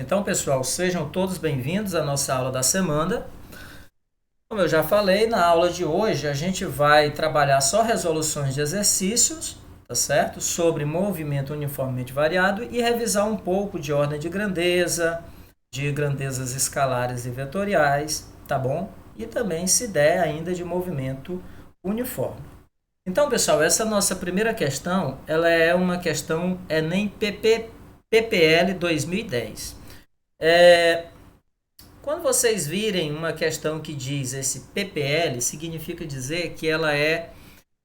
Então, pessoal, sejam todos bem-vindos à nossa aula da semana. Como eu já falei, na aula de hoje a gente vai trabalhar só resoluções de exercícios, tá certo? Sobre movimento uniformemente variado e revisar um pouco de ordem de grandezas escalares e vetoriais, tá bom? E também, se der, ainda de movimento uniforme. Então, pessoal, essa nossa primeira questão, ela é uma questão Enem PPL 2010. Quando vocês virem uma questão que diz esse PPL, significa dizer que ela é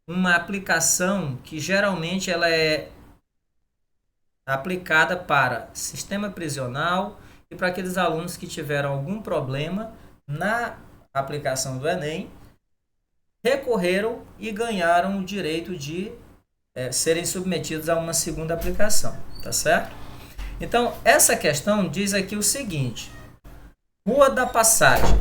uma aplicação que geralmente ela é aplicada para sistema prisional e para aqueles alunos que tiveram algum problema na aplicação do Enem, recorreram e ganharam o direito de serem submetidos a uma segunda aplicação, tá certo? Então, essa questão diz aqui o seguinte: Rua da Passagem.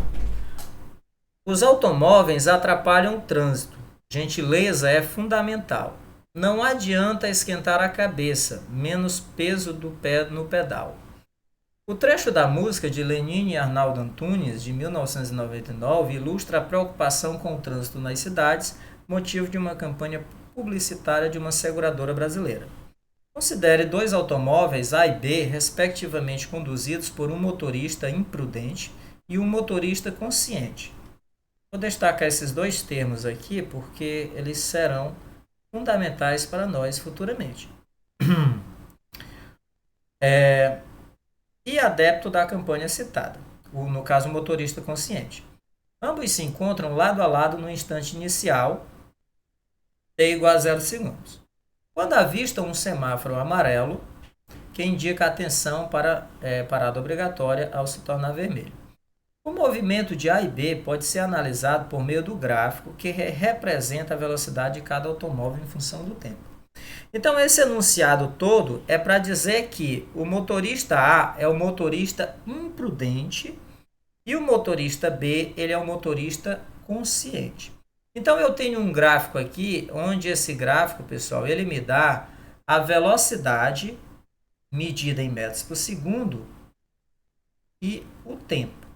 Os automóveis atrapalham o trânsito. Gentileza é fundamental. Não adianta esquentar a cabeça, menos peso do pé no pedal. O trecho da música de Lenine e Arnaldo Antunes, de 1999, ilustra a preocupação com o trânsito nas cidades, motivo de uma campanha publicitária de uma seguradora brasileira. Considere dois automóveis A e B, respectivamente conduzidos por um motorista imprudente e um motorista consciente. Vou destacar esses dois termos aqui porque eles serão fundamentais para nós futuramente. E adepto da campanha citada, no caso, o motorista consciente. Ambos se encontram lado a lado no instante inicial, t igual a 0 segundos. Quando avistam um semáforo amarelo, que indica atenção para parada obrigatória ao se tornar vermelho. O movimento de A e B pode ser analisado por meio do gráfico que representa a velocidade de cada automóvel em função do tempo. Então, esse enunciado todo é para dizer que o motorista A é o motorista imprudente e o motorista B ele é o motorista consciente. Então, eu tenho um gráfico aqui, onde esse gráfico, pessoal, ele me dá a velocidade medida em metros por segundo e o tempo.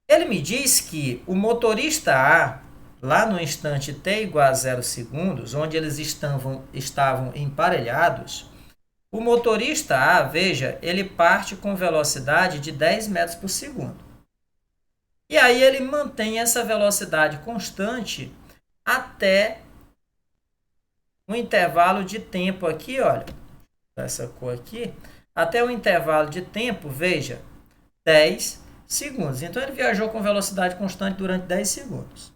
Ele me diz que o motorista A, lá no instante t igual a 0 segundos, onde eles estavam emparelhados, o motorista A, veja, ele parte com velocidade de 10 metros por segundo. E aí ele mantém essa velocidade constante até um intervalo de tempo aqui, olha, essa cor aqui, até o intervalo de tempo, veja, 10 segundos. Então ele viajou com velocidade constante durante 10 segundos.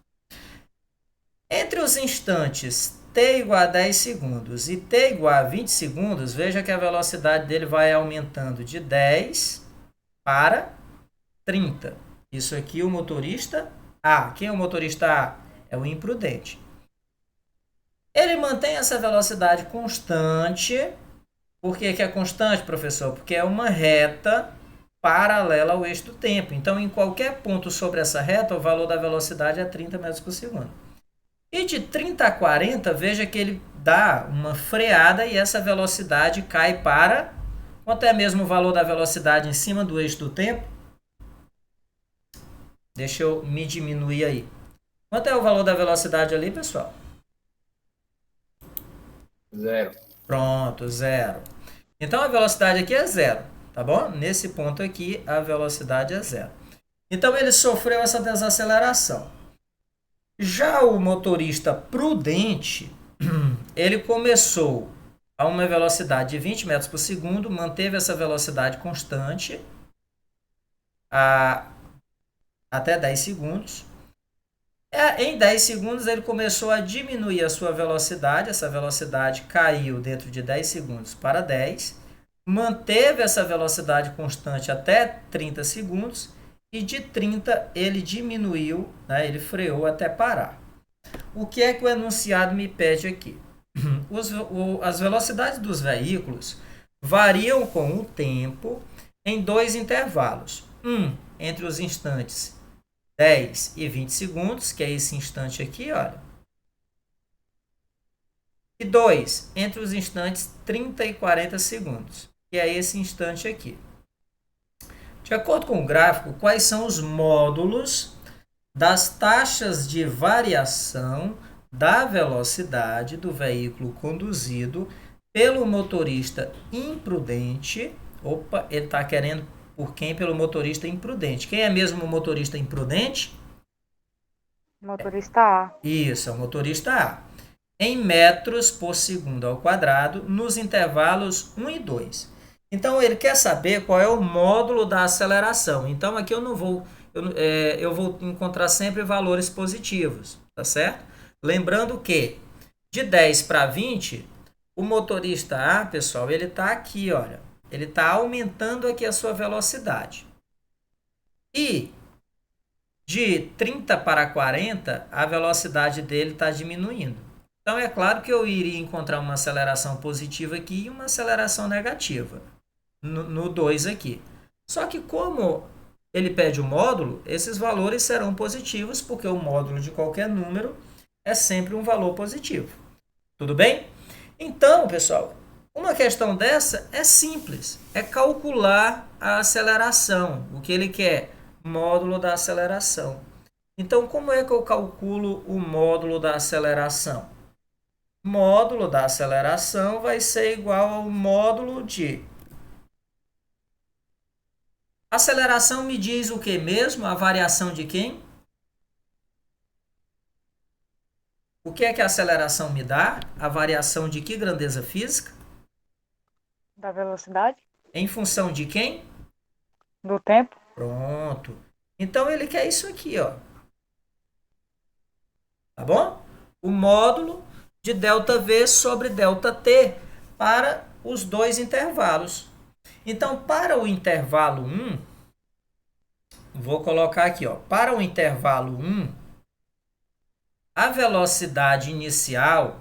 Entre os instantes t igual a 10 segundos e t igual a 20 segundos, veja que a velocidade dele vai aumentando de 10 para 30. Isso aqui o motorista A. Quem é o motorista A? É o imprudente. Ele mantém essa velocidade constante. Por que é constante, professor? Porque é uma reta paralela ao eixo do tempo. Então, em qualquer ponto sobre essa reta, o valor da velocidade é 30 metros por segundo. E de 30 a 40, veja que ele dá uma freada e essa velocidade cai para... Quanto é mesmo o valor da velocidade em cima do eixo do tempo? Deixa eu me diminuir aí. Quanto é o valor da velocidade ali, pessoal? Zero. Pronto, zero. Então, a velocidade aqui é zero, tá bom? Nesse ponto aqui, a velocidade é zero. Então, ele sofreu essa desaceleração. Já o motorista prudente, ele começou a uma velocidade de 20 metros por segundo, manteve essa velocidade constante até 10 segundos. Em 10 segundos, ele começou a diminuir a sua velocidade. Essa velocidade caiu dentro de 10 segundos para 10. Manteve essa velocidade constante até 30 segundos. E de 30, ele diminuiu, né, ele freou até parar. O que é que o enunciado me pede aqui? As velocidades dos veículos variam com o tempo em dois intervalos. Entre os instantes 10 e 20 segundos, que é esse instante aqui, olha. E 2, entre os instantes 30 e 40 segundos, que é esse instante aqui. De acordo com o gráfico, quais são os módulos das taxas de variação da velocidade do veículo conduzido pelo motorista imprudente. Opa, ele está querendo por quem? Pelo motorista imprudente. Quem é mesmo o motorista imprudente? Motorista A. Isso, é o motorista A. Em metros por segundo ao quadrado, nos intervalos 1 e 2. Então, ele quer saber qual é o módulo da aceleração. Então, aqui eu não vou... Eu vou encontrar sempre valores positivos, tá certo? Lembrando que de 10 para 20, o motorista A, pessoal, ele está aqui, olha. Ele está aumentando aqui a sua velocidade. E de 30 para 40, a velocidade dele está diminuindo. Então, é claro que eu iria encontrar uma aceleração positiva aqui e uma aceleração negativa no 2 aqui. Só que como ele pede o módulo, esses valores serão positivos, porque o módulo de qualquer número é sempre um valor positivo. Tudo bem? Então, pessoal, uma questão dessa é simples. É calcular a aceleração. O que ele quer? Módulo da aceleração. Então, como é que eu calculo o módulo da aceleração? Módulo da aceleração vai ser igual ao módulo de... Aceleração me diz o que mesmo? A variação de quem? O que é que a aceleração me dá? A variação de que grandeza física? Da velocidade? Em função de quem? Do tempo? Pronto. Então, ele quer isso aqui, ó. Tá bom? O módulo de ΔV sobre ΔT para os dois intervalos. Então, para o intervalo 1, vou colocar aqui, ó, para o intervalo 1, a velocidade inicial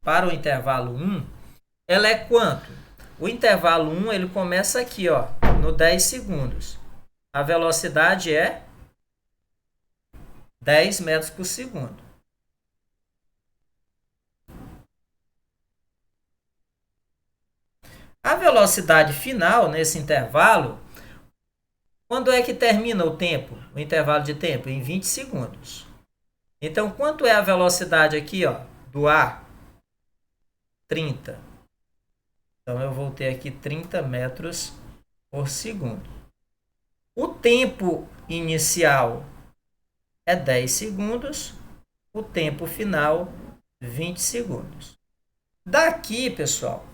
para o intervalo 1, ela é quanto? O intervalo 1, ele começa aqui, ó, no 10 segundos. A velocidade é 10 metros por segundo. A velocidade final nesse intervalo, quando é que termina o tempo? O intervalo de tempo? Em 20 segundos. Então, quanto é a velocidade aqui, ó, do A? 30. Então, eu vou ter aqui 30 metros por segundo. O tempo inicial é 10 segundos. O tempo final, 20 segundos. Daqui, pessoal,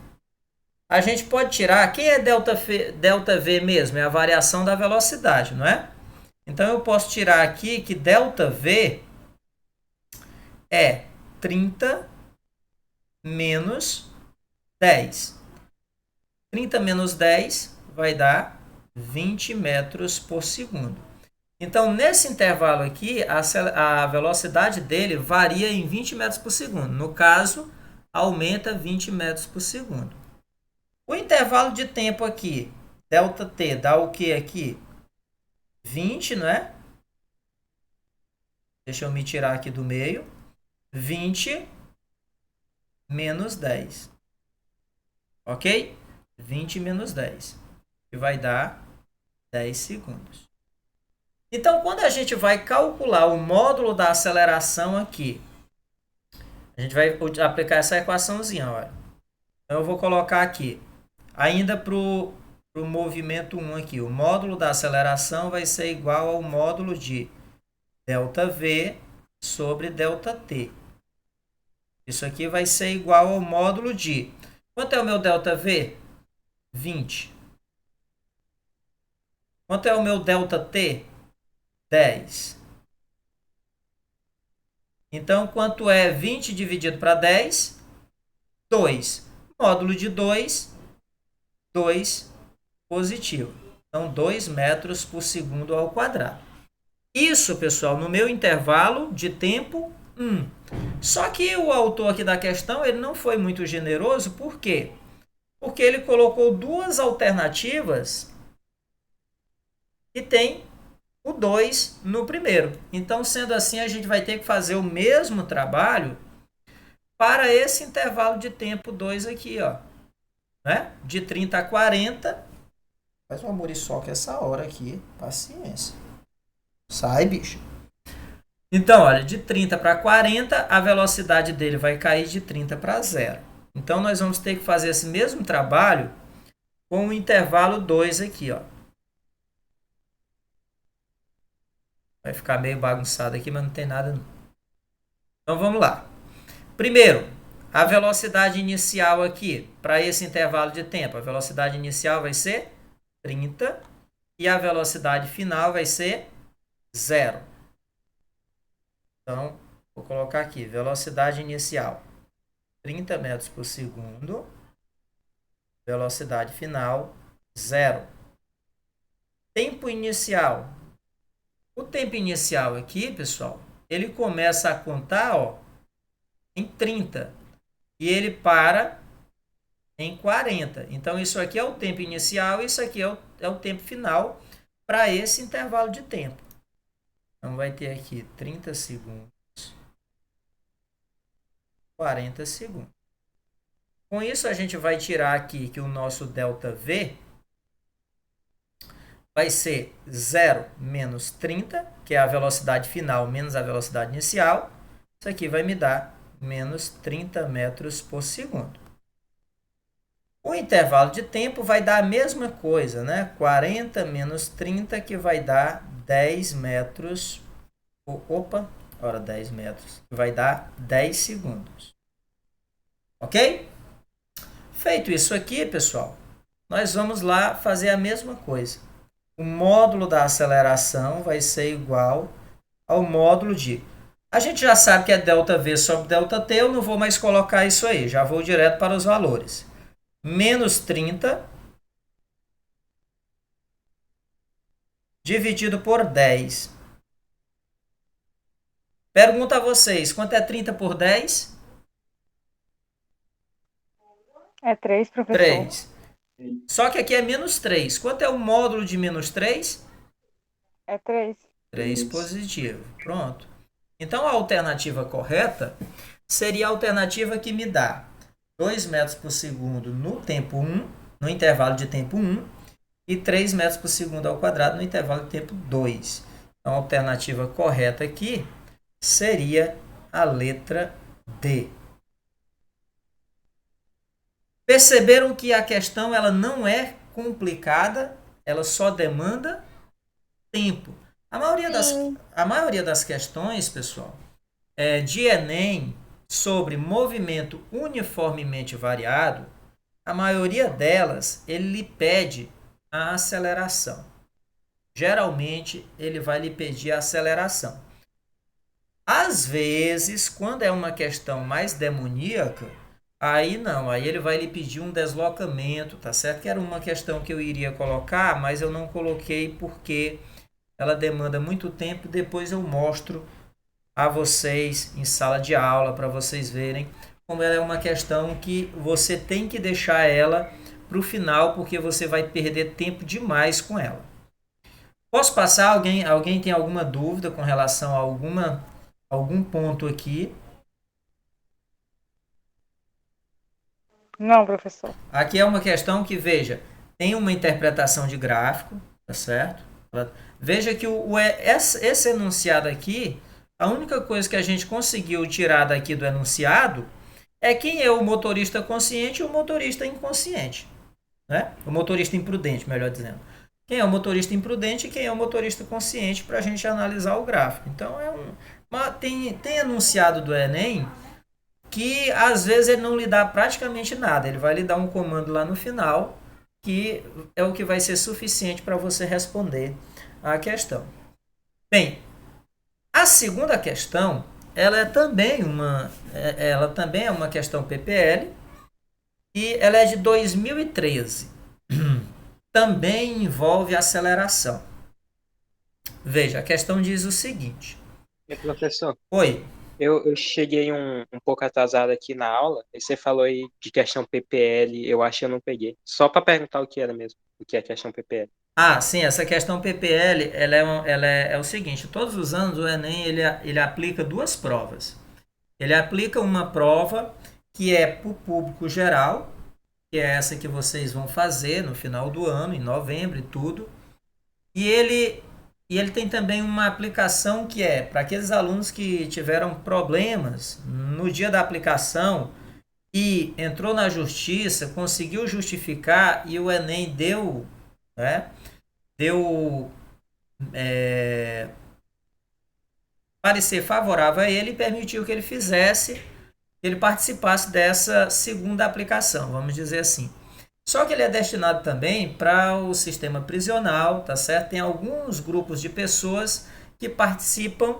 a gente pode tirar... Quem é ΔV mesmo? É a variação da velocidade, não é? Então, eu posso tirar aqui que ΔV é 30 menos 10. 30 menos 10 vai dar 20 metros por segundo. Então, nesse intervalo aqui, a velocidade dele varia em 20 metros por segundo. No caso, aumenta 20 metros por segundo. O intervalo de tempo aqui, ΔT, dá o que aqui? 20, não é? Deixa eu me tirar aqui do meio. 20 menos 10. Ok? 20 menos 10. Que vai dar 10 segundos. Então, quando a gente vai calcular o módulo da aceleração aqui, a gente vai aplicar essa equaçãozinha, olha. Então, eu vou colocar aqui, ainda para o movimento 1 aqui, o módulo da aceleração vai ser igual ao módulo de ΔV sobre ΔT. Isso aqui vai ser igual ao módulo de... Quanto é o meu ΔV? 20. Quanto é o meu ΔT? 10. Então, quanto é 20 dividido para 10? 2. Módulo de 2, 2 positivo. Então, 2 metros por segundo ao quadrado. Isso, pessoal, no meu intervalo de tempo 1. Só que o autor aqui da questão, ele não foi muito generoso. Por quê? Porque ele colocou duas alternativas e tem o 2 no primeiro. Então, sendo assim, a gente vai ter que fazer o mesmo trabalho para esse intervalo de tempo 2 aqui, ó. Né? De 30 a 40, Faz uma muriçoca essa hora aqui. Paciência. Sai, bicho. Então, olha, de 30 para 40, a velocidade dele vai cair de 30 para 0. Então, nós vamos ter que fazer esse mesmo trabalho com o intervalo 2 aqui, ó. Vai ficar meio bagunçado aqui, mas não tem nada. Não. Então, vamos lá. Primeiro, a velocidade inicial aqui, para esse intervalo de tempo. A velocidade inicial vai ser 30 e a velocidade final vai ser 0. Então, vou colocar aqui, velocidade inicial, 30 metros por segundo. Velocidade final, 0. Tempo inicial. O tempo inicial aqui, pessoal, ele começa a contar, ó, em 30 e ele para em 40. Então, isso aqui é o tempo inicial e isso aqui é o tempo final para esse intervalo de tempo. Então, vai ter aqui 30 segundos, 40 segundos. Com isso, a gente vai tirar aqui que o nosso ΔV vai ser 0 menos 30, que é a velocidade final menos a velocidade inicial. Isso aqui vai me dar menos 30 metros por segundo. O intervalo de tempo vai dar a mesma coisa, né? 40 menos 30, que vai dar 10 metros. 10 metros. Que vai dar 10 segundos. Ok? Feito isso aqui, pessoal, nós vamos lá fazer a mesma coisa. O módulo da aceleração vai ser igual ao módulo de... A gente já sabe que é ΔV sobre ΔT, eu não vou mais colocar isso aí, já vou direto para os valores. Menos 30 dividido por 10. Pergunta a vocês, quanto é 30 por 10? É 3, professor. 3. Só que aqui é menos 3. Quanto é o módulo de menos 3? É 3. 3 positivo. Pronto. Então, a alternativa correta seria a alternativa que me dá 2 metros por segundo no tempo 1, no intervalo de tempo 1, e 3 metros por segundo ao quadrado no intervalo de tempo 2. Então, a alternativa correta aqui seria a letra D. Perceberam que a questão ela não é complicada, ela só demanda tempo. A maioria das questões, pessoal, de Enem sobre movimento uniformemente variado, a maioria delas ele lhe pede a aceleração. Geralmente, ele vai lhe pedir a aceleração. Às vezes, quando é uma questão mais demoníaca, aí não, aí ele vai lhe pedir um deslocamento, tá certo? Que era uma questão que eu iria colocar, mas eu não coloquei porque ela demanda muito tempo. Depois eu mostro a vocês em sala de aula para vocês verem como ela é uma questão que você tem que deixar ela para o final, porque você vai perder tempo demais com ela. Posso passar? Alguém tem alguma dúvida com relação a algum ponto aqui? Não, professor. Aqui é uma questão que, veja, tem uma interpretação de gráfico, tá certo? Veja que esse enunciado aqui, a única coisa que a gente conseguiu tirar daqui do enunciado é quem é o motorista consciente e o motorista inconsciente. Né? O motorista imprudente, melhor dizendo. Quem é o motorista imprudente e quem é o motorista consciente para a gente analisar o gráfico. Então, tem enunciado do Enem que às vezes ele não lhe dá praticamente nada. Ele vai lhe dar um comando lá no final que é o que vai ser suficiente para você responder a questão. Bem, a segunda questão, ela também é uma questão PPL e ela é de 2013. Também envolve aceleração. Veja, a questão diz o seguinte. Professor, Oi. eu cheguei um pouco atrasado aqui na aula, e você falou aí de questão PPL, eu acho que eu não peguei. Só para perguntar o que era mesmo, o que é questão PPL. Ah, sim, essa questão PPL, ela é o seguinte, todos os anos o Enem ele aplica duas provas. Ele aplica uma prova que é para o público geral que é essa que vocês vão fazer no final do ano, em novembro e tudo. E ele tem também uma aplicação que é para aqueles alunos que tiveram problemas no dia da aplicação e entrou na justiça, conseguiu justificar e o Enem deu, né, deu parecer favorável a ele e permitiu que ele fizesse, que ele participasse dessa segunda aplicação, vamos dizer assim. Só que ele é destinado também para o sistema prisional, tá certo? Tem alguns grupos de pessoas que participam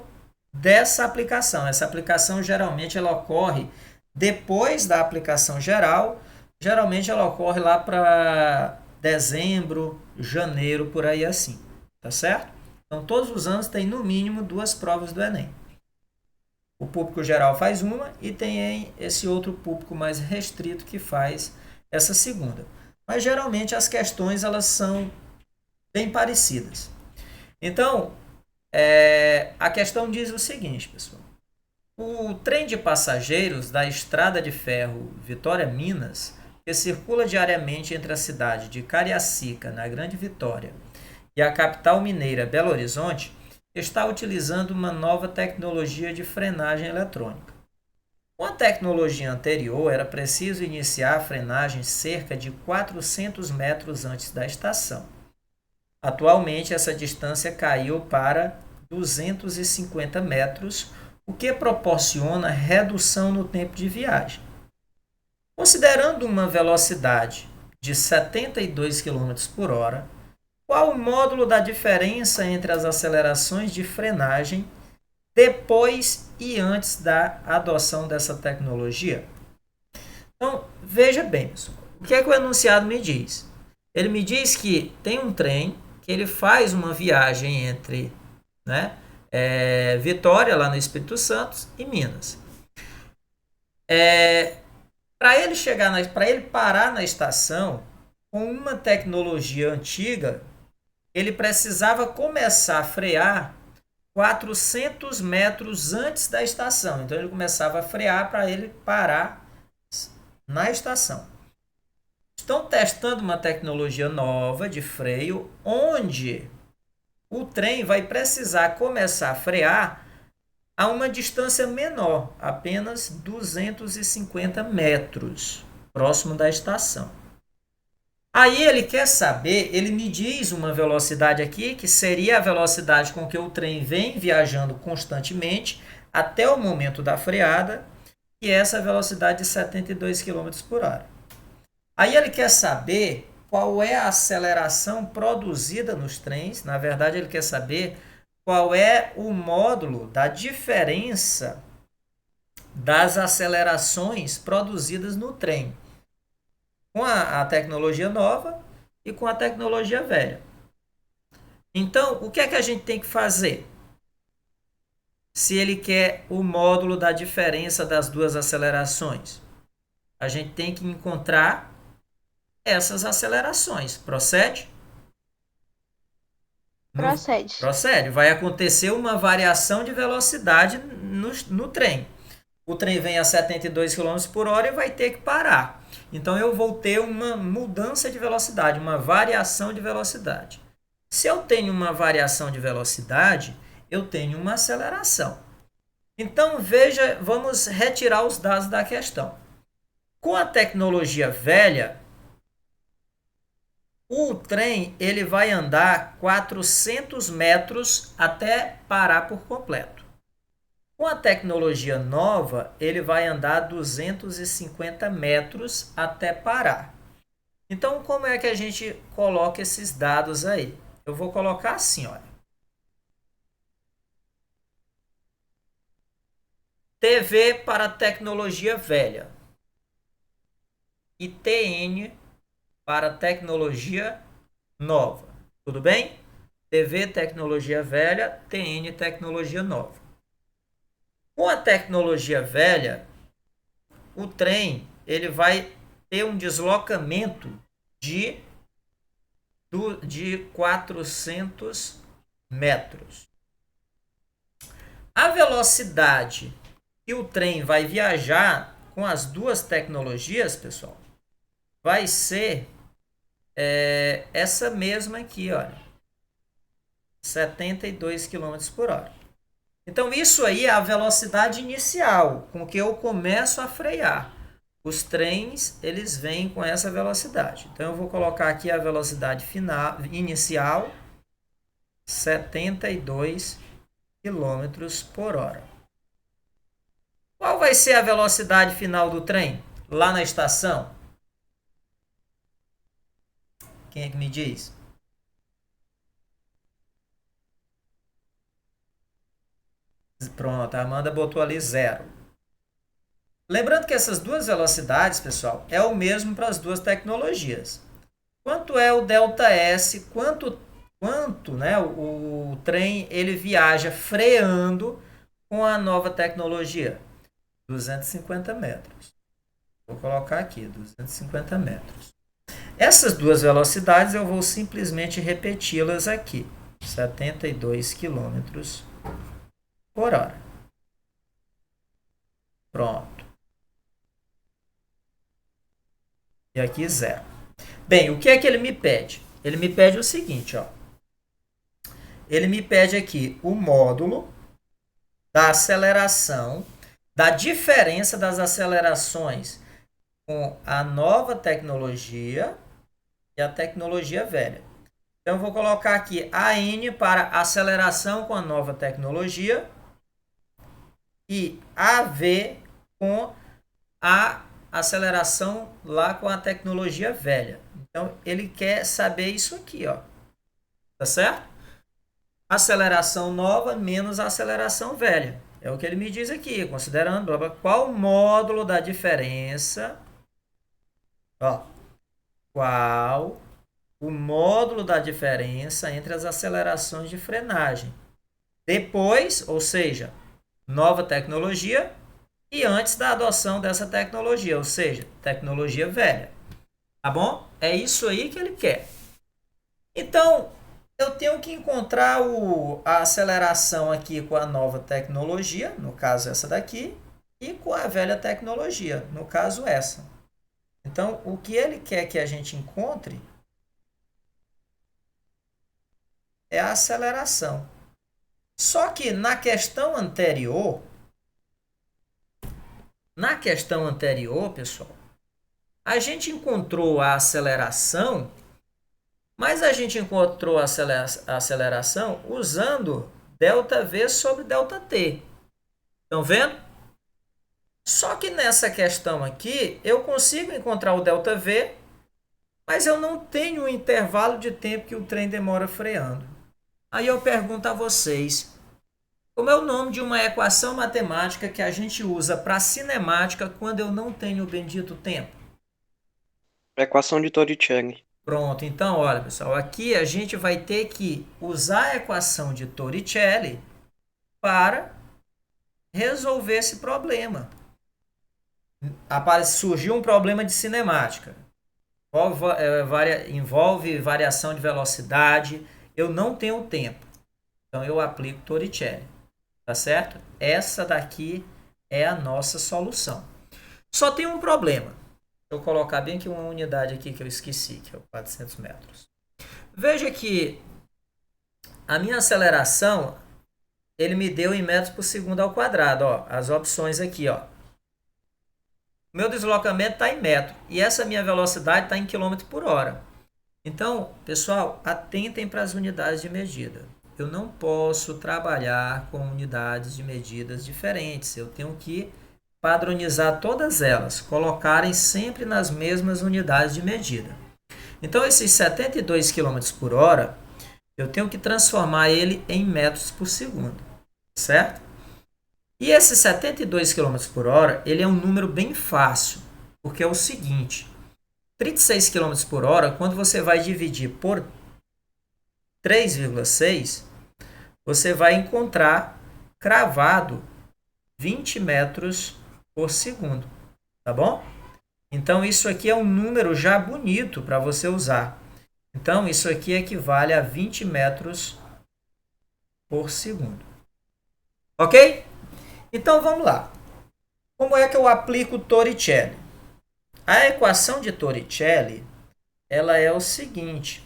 dessa aplicação. Essa aplicação geralmente ela ocorre depois da aplicação geral. Geralmente ela ocorre lá para dezembro, janeiro, por aí assim, tá certo? Então todos os anos tem no mínimo 2 provas do Enem. O público geral faz uma e tem esse outro público mais restrito que faz essa segunda. Mas geralmente as questões elas são bem parecidas. Então, a questão diz o seguinte, pessoal. O trem de passageiros da Estrada de Ferro Vitória-Minas, que circula diariamente entre a cidade de Cariacica, na Grande Vitória, e a capital mineira, Belo Horizonte, está utilizando uma nova tecnologia de frenagem eletrônica. Com a tecnologia anterior, era preciso iniciar a frenagem cerca de 400 metros antes da estação. Atualmente, essa distância caiu para 250 metros, o que proporciona redução no tempo de viagem. Considerando uma velocidade de 72 km por hora, qual o módulo da diferença entre as acelerações de frenagem depois e antes da adoção dessa tecnologia? Então, veja bem, pessoal, o que é que o enunciado me diz? Ele me diz que tem um trem que ele faz uma viagem entre Vitória, lá no Espírito Santo, e Minas. Para ele parar na estação, com uma tecnologia antiga, ele precisava começar a frear 400 metros antes da estação. Então ele começava a frear para ele parar na estação. Estão testando uma tecnologia nova de freio, onde o trem vai precisar começar a frear a uma distância menor, apenas 250 metros, próximo da estação. Aí ele quer saber, ele me diz uma velocidade aqui, que seria a velocidade com que o trem vem viajando constantemente até o momento da freada, e essa velocidade de 72 km por hora. Aí ele quer saber qual é a aceleração produzida nos trens, na verdade ele quer saber qual é o módulo da diferença das acelerações produzidas no trem, com a tecnologia nova e com a tecnologia velha. Então, o que é que a gente tem que fazer? Se ele quer o módulo da diferença das duas acelerações, a gente tem que encontrar essas acelerações. Procede? Procede. Procede. Vai acontecer uma variação de velocidade no trem. O trem vem a 72 km por hora e vai ter que parar. Então eu vou ter uma mudança de velocidade, uma variação de velocidade. Se eu tenho uma variação de velocidade, eu tenho uma aceleração. Então veja, vamos retirar os dados da questão. Com a tecnologia velha, o trem ele vai andar 400 metros até parar por completo. Com a tecnologia nova, ele vai andar 250 metros até parar. Então, como é que a gente coloca esses dados aí? Eu vou colocar assim, olha. TV para tecnologia velha e TN para tecnologia nova. Tudo bem? TV tecnologia velha, TN tecnologia nova. Com a tecnologia velha, o trem ele vai ter um deslocamento de 400 metros. A velocidade que o trem vai viajar com as duas tecnologias, pessoal, vai ser essa mesma aqui, olha. 72 km por hora. Então, isso aí é a velocidade inicial com que eu começo a frear. Os trens, eles vêm com essa velocidade. Então, eu vou colocar aqui a velocidade inicial, 72 km por hora. Qual vai ser a velocidade final do trem? Lá na estação? Quem é que me diz? Pronto, a Amanda botou ali 0. Lembrando que essas duas velocidades, pessoal, é o mesmo para as duas tecnologias. Quanto é o ΔS, quanto né, o trem ele viaja freando com a nova tecnologia? 250 metros. Vou colocar aqui, 250 metros. Essas duas velocidades eu vou simplesmente repeti-las aqui. 72 km por hora. Pronto. E aqui 0. Bem, o que é que ele me pede? Ele me pede o seguinte, ó. Ele me pede aqui o módulo da aceleração, da diferença das acelerações com a nova tecnologia e a tecnologia velha. Então, eu vou colocar aqui AN para aceleração com a nova tecnologia e AV com a aceleração lá com a tecnologia velha. Então, ele quer saber isso aqui, ó. Tá certo? Aceleração nova menos aceleração velha. É o que ele me diz aqui, considerando blá, blá, qual o módulo da diferença. Ó, qual o módulo da diferença entre as acelerações de frenagem. Depois, ou seja, nova tecnologia e antes da adoção dessa tecnologia, ou seja, tecnologia velha. Tá bom? É isso aí que ele quer. Então, eu tenho que encontrar a aceleração aqui com a nova tecnologia, no caso essa daqui, e com a velha tecnologia, no caso essa. Então, o que ele quer que a gente encontre é a aceleração. Só que na questão anterior, pessoal, a gente encontrou a aceleração, mas a gente encontrou a aceleração usando ΔV sobre ΔT. Estão vendo? Só que nessa questão aqui, eu consigo encontrar o ΔV, mas eu não tenho o intervalo de tempo que o trem demora freando. Aí eu pergunto a vocês, como é o nome de uma equação matemática que a gente usa para cinemática quando eu não tenho o bendito tempo? Equação de Torricelli. Pronto, então olha pessoal, aqui a gente vai ter que usar a equação de Torricelli para resolver esse problema. Surgiu um problema de cinemática. Envolve variação de velocidade. Eu não tenho tempo. Então eu aplico Torricelli. Tá certo? Essa daqui é a nossa solução. Só tem um problema. Deixa eu colocar bem aqui uma unidade aqui que eu esqueci, que é o 400 metros. Veja que a minha aceleração, ele me deu em metros por segundo ao quadrado. Ó, as opções aqui, ó. Meu deslocamento está em metro e essa minha velocidade está em quilômetro por hora. Então, pessoal, atentem para as unidades de medida. Eu não posso trabalhar com unidades de medidas diferentes. Eu tenho que padronizar todas elas, colocarem sempre nas mesmas unidades de medida. Então, esses 72 km por hora, eu tenho que transformar ele em metros por segundo, certo? E esse 72 km por hora, ele é um número bem fácil, porque é o seguinte, 36 km por hora, quando você vai dividir por 3,6, você vai encontrar cravado 20 metros por segundo, tá bom? Então, isso aqui é um número já bonito para você usar. Então, isso aqui equivale a 20 metros por segundo. Ok? Então, vamos lá. Como é que eu aplico Torricelli? A equação de Torricelli, ela é o seguinte.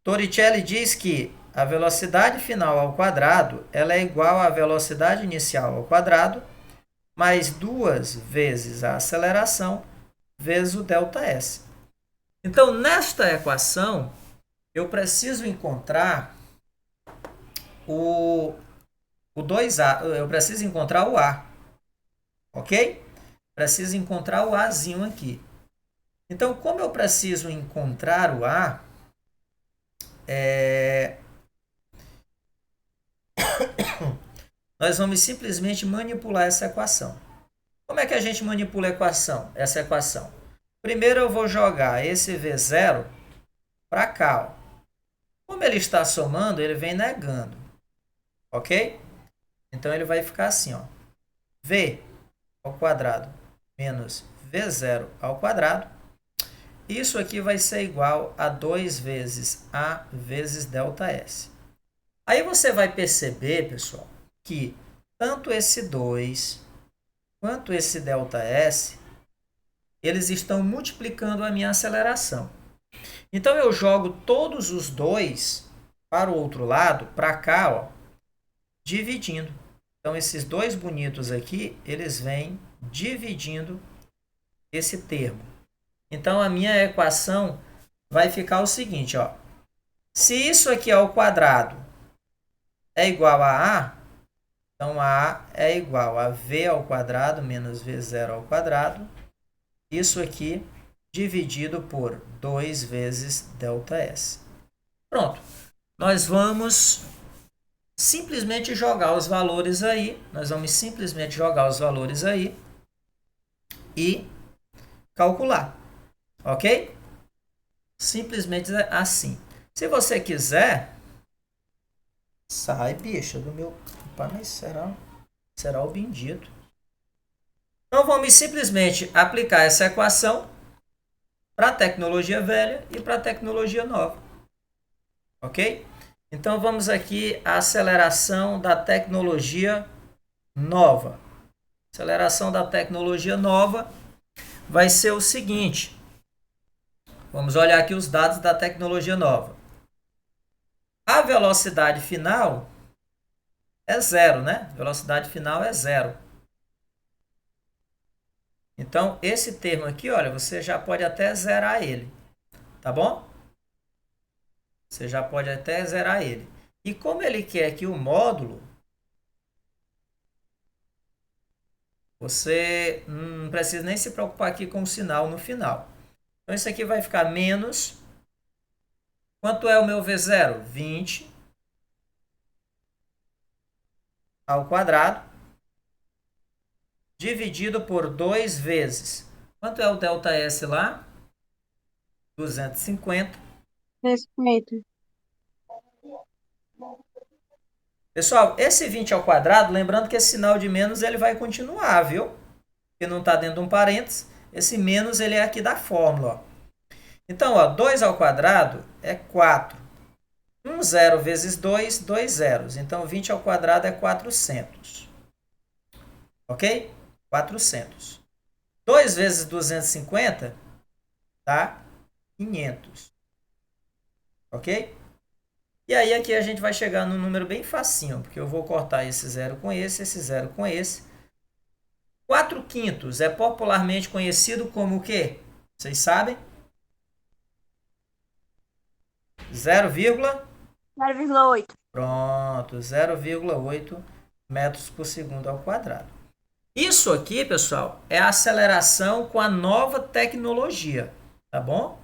Torricelli diz que a velocidade final ao quadrado ela é igual à velocidade inicial ao quadrado mais 2 vezes a aceleração vezes o ΔS. Então, nesta equação, eu preciso encontrar o 2A, eu preciso encontrar o A, ok? Preciso encontrar o Azinho aqui. Então, como eu preciso encontrar o A, nós vamos simplesmente manipular essa equação. Como é que a gente manipula essa equação? Primeiro eu vou jogar esse V0 para cá. Ó. Como ele está somando, ele vem negando. Ok? Então ele vai ficar assim. Ó. V ao quadrado menos V0 ao quadrado. Isso aqui vai ser igual a 2 vezes A vezes ΔS. Aí você vai perceber, pessoal, que tanto esse 2 quanto esse ΔS, eles estão multiplicando a minha aceleração. Então, eu jogo todos os dois para o outro lado, para cá, ó, dividindo. Então, esses dois bonitos aqui, eles vêm dividindo esse termo. Então, a minha equação vai ficar o seguinte, ó. Se isso aqui ao quadrado é igual a A, então, A é igual a V ao quadrado menos V0 ao quadrado. Isso aqui dividido por 2 vezes ΔS. Pronto. Nós vamos simplesmente jogar os valores aí. E calcular. Ok? Simplesmente assim. Se você quiser... Sai, bicho, do meu... Mas será o bendito. Então, vamos simplesmente aplicar essa equação para a tecnologia velha e para a tecnologia nova. Ok? Então, vamos aqui à aceleração da tecnologia nova. Aceleração da tecnologia nova vai ser o seguinte. Vamos olhar aqui os dados da tecnologia nova. A velocidade final é zero, né? Velocidade final é zero. Então, esse termo aqui, olha, você já pode até zerar ele. Tá bom? Você já pode até zerar ele. E como ele quer que o módulo, você não precisa nem se preocupar aqui com o sinal no final. Então, isso aqui vai ficar menos... Quanto é o meu V0? 20 ao quadrado, dividido por 2 vezes. Quanto é o ΔS lá? 250. Respeito. Pessoal, esse 20 ao quadrado, lembrando que esse sinal de menos ele vai continuar, viu? Porque não está dentro de um parênteses. Esse menos ele é aqui da fórmula. Ó. Então, ó, 2 ao quadrado é 4. 1 zero vezes 2, 2 zeros. Então, 20 ao quadrado é 400. Ok? 400. 2 vezes 250 dá 500. Ok? E aí aqui a gente vai chegar num número bem facinho, porque eu vou cortar esse zero com esse zero com esse. 4 quintos é popularmente conhecido como o quê? Vocês sabem? 0,8. Pronto, 0,8 metros por segundo ao quadrado. Isso aqui, pessoal, é a aceleração com a nova tecnologia, tá bom?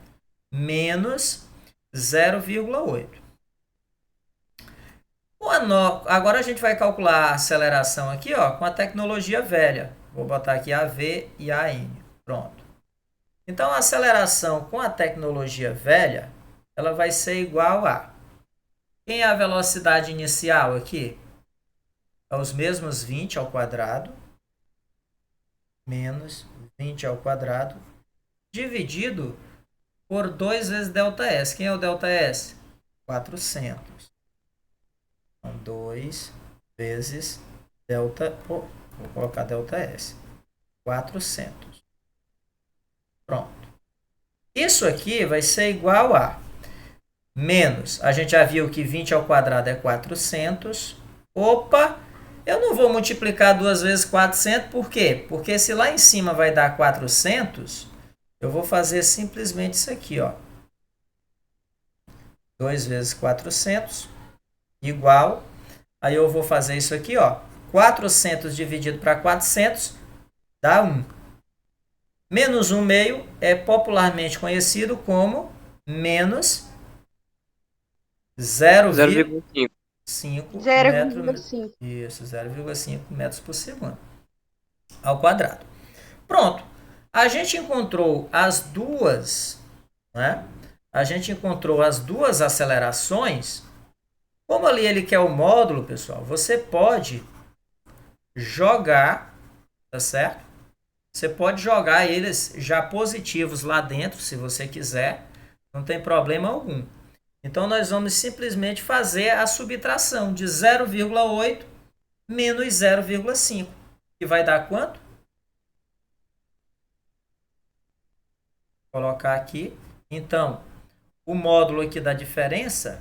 Menos 0,8. Agora a gente vai calcular a aceleração aqui, ó, com a tecnologia velha. Vou botar aqui a V e a N. Pronto. Então, a aceleração com a tecnologia velha, ela vai ser igual a... Quem é a velocidade inicial aqui? É os mesmos 20 ao quadrado, menos 20 ao quadrado, dividido por 2 vezes ΔS. Quem é o ΔS? 400. Então, 2 vezes delta... vou colocar ΔS. 400. Pronto. Isso aqui vai ser igual a menos, a gente já viu que 20 ao quadrado é 400. Opa, eu não vou multiplicar 2 vezes 400, por quê? Porque se lá em cima vai dar 400, eu vou fazer simplesmente isso aqui, ó. 2 vezes 400 igual, aí eu vou fazer isso aqui, ó. 400 dividido para 400 dá 1. Menos 1 meio é popularmente conhecido como menos 0,5 0,5. Isso, 0,5 metros por segundo ao quadrado. Pronto. A gente encontrou as duas, né? A gente encontrou as duas acelerações. Como ali ele quer o módulo, pessoal, você pode jogar, tá certo? Você pode jogar eles já positivos lá dentro, se você quiser. Não tem problema algum. Então, nós vamos simplesmente fazer a subtração de 0,8 menos 0,5. Que vai dar quanto? Vou colocar aqui. Então, o módulo aqui da diferença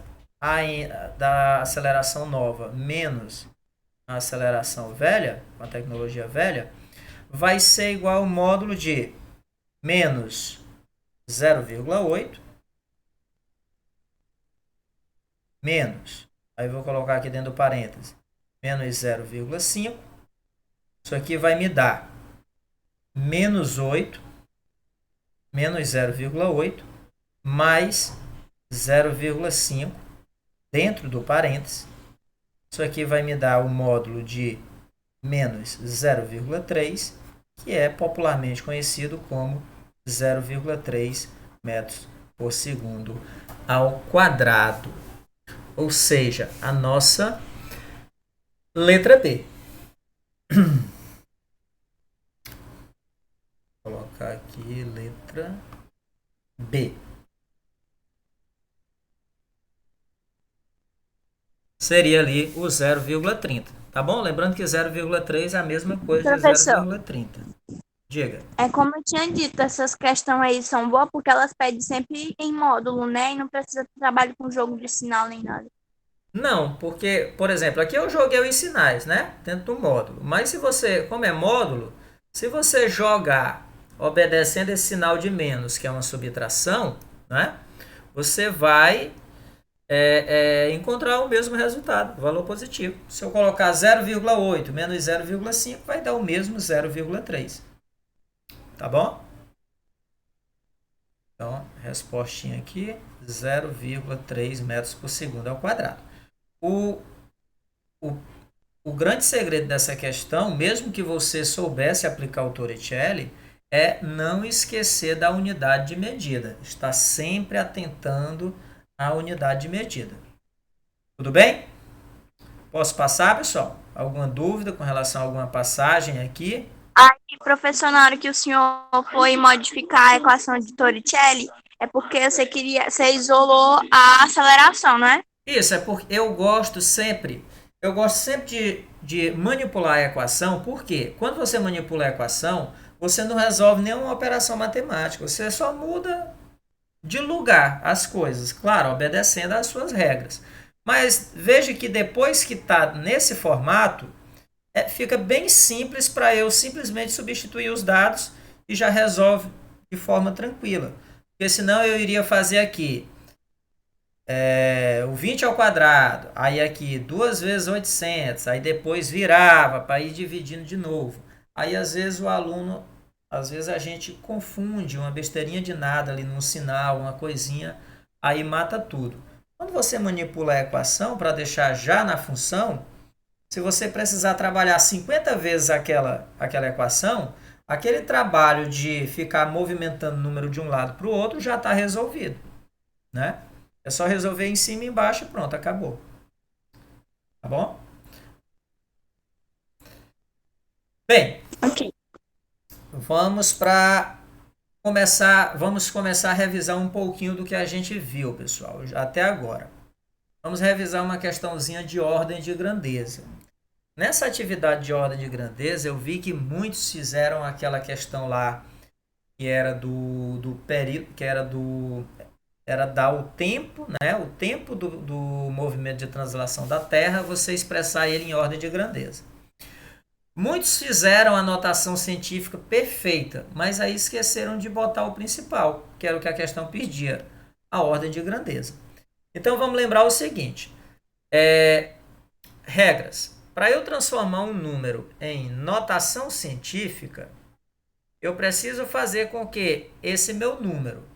da aceleração nova menos a aceleração velha, com a tecnologia velha, vai ser igual ao módulo de menos 0,8 menos, aí vou colocar aqui dentro do parênteses, menos 0,5. Isso aqui vai me dar menos 8, menos 0,8, mais 0,5 dentro do parênteses. Isso aqui vai me dar o módulo de menos 0,3, que é popularmente conhecido como 0,3 metros por segundo ao quadrado. Ou seja, a nossa letra B. Vou colocar aqui letra B. Seria ali o 0,30. Tá bom? Lembrando que 0,3 é a mesma coisa de Professor. 0,30. Diga. É como eu tinha dito, essas questões aí são boas porque elas pedem sempre em módulo, né? E não precisa de trabalho com jogo de sinal nem nada. Não, porque, por exemplo, aqui eu joguei os sinais, né? Dentro do módulo. Mas se você, como é módulo, se você jogar obedecendo esse sinal de menos, que é uma subtração, né? Você vai encontrar o mesmo resultado, valor positivo. Se eu colocar 0,8 menos 0,5, vai dar o mesmo 0,3. Tá bom? Então, respostinha aqui, 0,3 metros por segundo ao quadrado. O grande segredo dessa questão, mesmo que você soubesse aplicar o Torricelli, é não esquecer da unidade de medida. Está sempre atentando à unidade de medida. Tudo bem? Posso passar, pessoal? Alguma dúvida com relação a alguma passagem aqui? Aí, professor, na hora que o senhor foi modificar a equação de Torricelli, é porque você isolou a aceleração, não é? Isso, é porque eu gosto sempre de manipular a equação, porque quando você manipula a equação, você não resolve nenhuma operação matemática, você só muda de lugar as coisas, claro, obedecendo às suas regras. Mas veja que depois que está nesse formato, fica bem simples para eu simplesmente substituir os dados e já resolve de forma tranquila. Porque senão eu iria fazer aqui o 20 ao quadrado, aí aqui 2 vezes 800, aí depois virava para ir dividindo de novo. Aí às vezes o aluno, às vezes a gente confunde uma besteirinha de nada ali num sinal, uma coisinha, aí mata tudo. Quando você manipula a equação para deixar já na função, se você precisar trabalhar 50 vezes aquela equação, aquele trabalho de ficar movimentando o número de um lado para o outro já está resolvido, né? É só resolver em cima e embaixo e pronto, acabou. Tá bom? Bem, Ok. vamos começar a revisar um pouquinho do que a gente viu, pessoal, até agora. Vamos revisar uma questãozinha de ordem de grandeza. Nessa atividade de ordem de grandeza, eu vi que muitos fizeram aquela questão lá que era do período, que era dar o tempo, né? O tempo do movimento de translação da Terra, você expressar ele em ordem de grandeza. Muitos fizeram a notação científica perfeita, mas aí esqueceram de botar o principal, que era o que a questão pedia, a ordem de grandeza. Então vamos lembrar o seguinte: regras. Para eu transformar um número em notação científica, eu preciso fazer com que esse meu número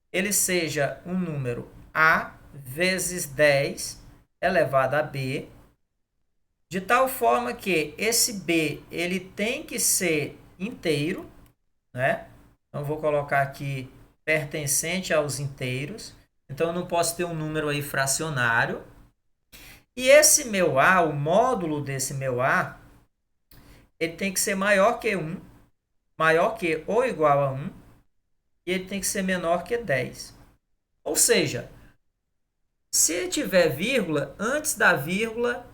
ele seja um número A vezes 10 elevado a B, de tal forma que esse B ele tem que ser inteiro, né? Então, vou colocar aqui pertencente aos inteiros. Então, eu não posso ter um número aí fracionário. E esse meu A, o módulo desse meu A, ele tem que ser maior que 1, maior que ou igual a 1, e ele tem que ser menor que 10. Ou seja, se tiver vírgula, antes da vírgula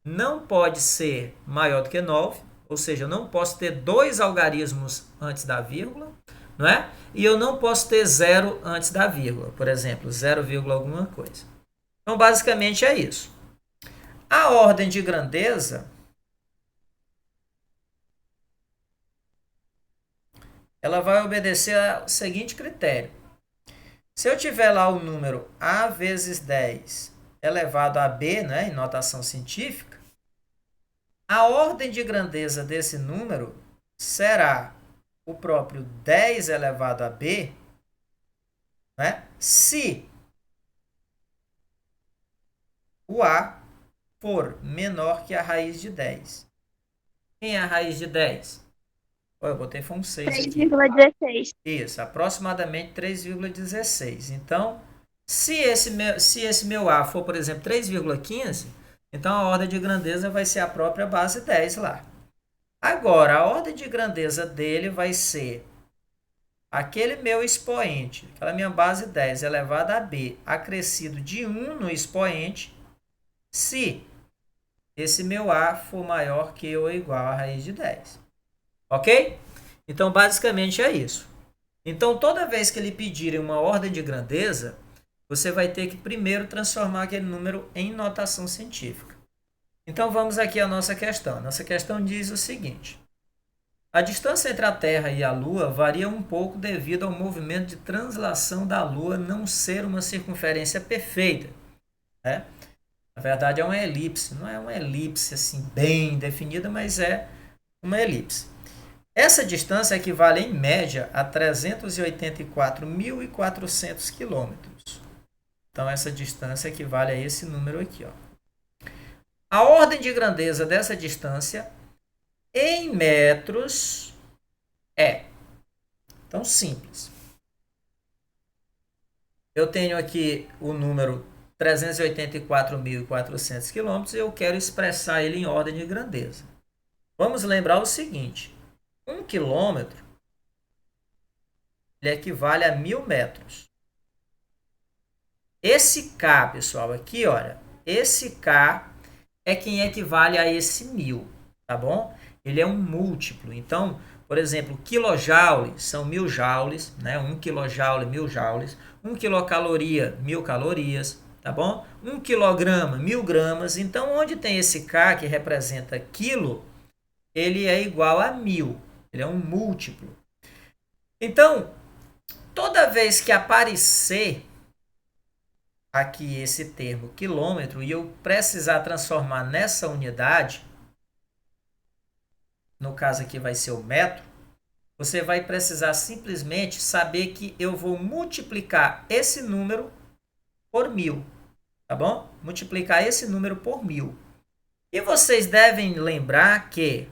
não pode ser maior do que 9, ou seja, eu não posso ter 2 algarismos antes da vírgula, não é? E eu não posso ter 0 antes da vírgula, por exemplo, 0, alguma coisa. Então, basicamente é isso. A ordem de grandeza ela vai obedecer ao seguinte critério. Se eu tiver lá o número A vezes 10 elevado a B, né, em notação científica, a ordem de grandeza desse número será o próprio 10 elevado a B, né, se o A for menor que a raiz de 10. Quem é a raiz de 10? Eu botei foi um 6 aqui. 3,16. Isso, aproximadamente 3,16. Então, se esse meu A for, por exemplo, 3,15, então a ordem de grandeza vai ser a própria base 10 lá. Agora, a ordem de grandeza dele vai ser aquele meu expoente, aquela minha base 10 elevada a B, acrescido de 1 no expoente, se esse meu A for maior que ou igual a raiz de 10. Ok? Então, basicamente é isso. Então, toda vez que ele pedir uma ordem de grandeza, você vai ter que primeiro transformar aquele número em notação científica. Então, vamos aqui à nossa questão. Nossa questão diz o seguinte: a distância entre a Terra e a Lua varia um pouco devido ao movimento de translação da Lua não ser uma circunferência perfeita, né? Na verdade, é uma elipse. Não é uma elipse assim bem definida, mas é uma elipse. Essa distância equivale, em média, a 384.400 quilômetros. Então, essa distância equivale a esse número aqui, ó. A ordem de grandeza dessa distância em metros é. Então, simples. Eu tenho aqui o número 384.400 quilômetros e eu quero expressar ele em ordem de grandeza. Vamos lembrar o seguinte: 1 quilômetro ele equivale a 1.000 metros. Esse K, pessoal, aqui, olha, esse K é quem equivale a esse 1.000, tá bom? Ele é um múltiplo. Então, por exemplo, quilojoule são 1.000 joules, né? 1 quilojoule, 1.000 joules. 1 quilocaloria, 1.000 calorias, tá bom? 1 quilograma, 1.000 gramas. Então, onde tem esse K que representa quilo, ele é igual a 1.000. Ele é um múltiplo. Então, toda vez que aparecer aqui esse termo quilômetro e eu precisar transformar nessa unidade, no caso aqui vai ser o metro, você vai precisar simplesmente saber que eu vou multiplicar esse número por 1.000, tá bom? Multiplicar esse número por 1.000. E vocês devem lembrar que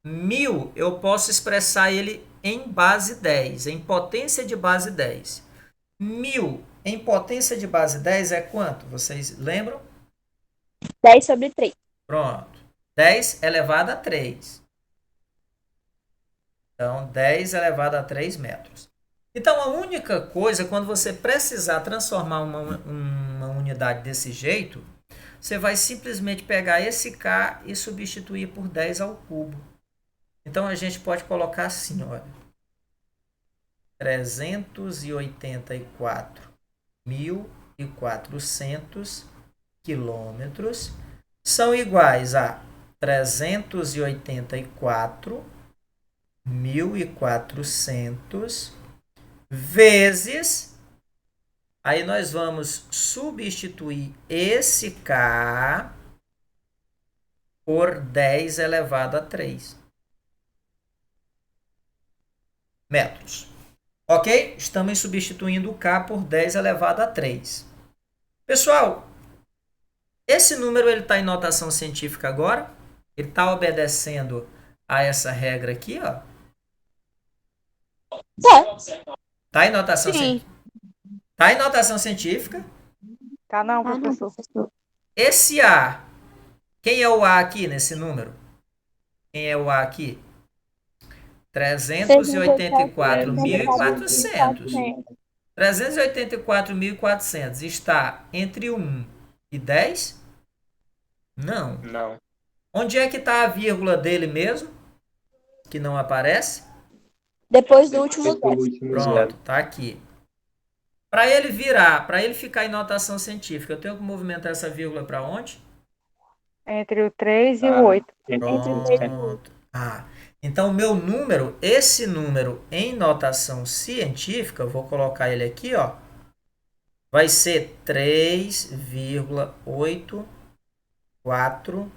1.000 eu posso expressar ele em base 10, em potência de base 10. 1.000 em potência de base 10 é quanto? Vocês lembram? 10 sobre 3. Pronto. 10 elevado a 3. Então, 10 elevado a 3 metros. Então, a única coisa, quando você precisar transformar uma unidade desse jeito, você vai simplesmente pegar esse K e substituir por 10 ao cubo. Então, a gente pode colocar assim, olha. 384.400 quilômetros são iguais a 384.400 vezes. Aí nós vamos substituir esse K por 10 elevado a 3 metros. Ok? Estamos substituindo o K por 10 elevado a 3. Pessoal, esse número está em notação científica agora? Ele está obedecendo a essa regra aqui, ó? Está em notação científica? Está em notação científica? Tá não, professor. Esse A, quem é o A aqui nesse número? Quem é o A aqui? 384.400. 384.400 está entre 1 e 10? Não. Não. Onde é que está a vírgula dele mesmo? Que não aparece? Depois do último 10. Pronto, está aqui. Para ele virar, para ele ficar em notação científica, eu tenho que movimentar essa vírgula para onde? Entre o 3 e o 8. Pronto. Então, o meu número, esse número em notação científica, eu vou colocar ele aqui, ó, vai ser 3,844.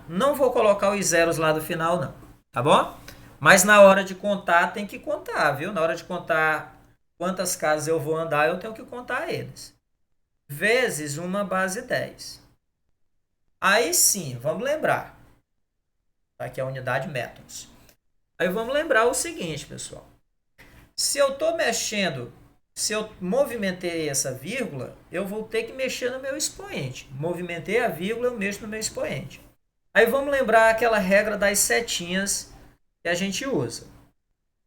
Não vou colocar os zeros lá do final, não. Tá bom? Mas na hora de contar, tem que contar, viu? Na hora de contar quantas casas eu vou andar, eu tenho que contar eles. Vezes uma base 10. Aí sim, vamos lembrar. Aqui é a unidade metros. Aí vamos lembrar o seguinte, pessoal. Se eu estou mexendo, se eu movimentei essa vírgula, eu vou ter que mexer no meu expoente. Movimentei a vírgula, eu mexo no meu expoente. Aí vamos lembrar aquela regra das setinhas que a gente usa.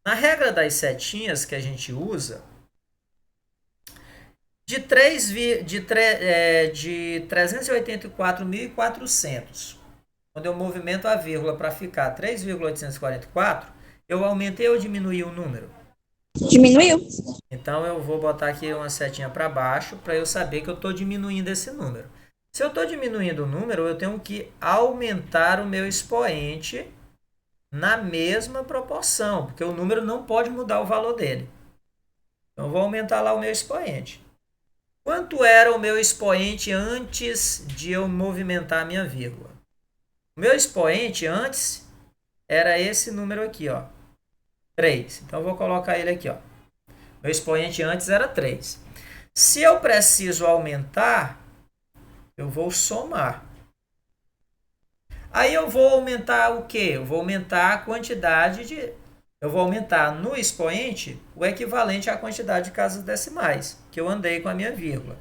Na regra das setinhas que a gente usa, de 384.400, quando eu movimento a vírgula para ficar 3,844, eu aumentei ou diminuí o número? Diminuiu. Então, eu vou botar aqui uma setinha para baixo para eu saber que eu estou diminuindo esse número. Se eu estou diminuindo o número, eu tenho que aumentar o meu expoente na mesma proporção, porque o número não pode mudar o valor dele. Então, eu vou aumentar lá o meu expoente. Quanto era o meu expoente antes de eu movimentar a minha vírgula? O meu expoente antes era esse número aqui, ó, 3. Então, eu vou colocar ele aqui, ó. Meu expoente antes era 3. Se eu preciso aumentar, eu vou somar. Aí eu vou aumentar o quê? Eu vou aumentar a quantidade de... Eu vou aumentar no expoente o equivalente à quantidade de casas decimais que eu andei com a minha vírgula.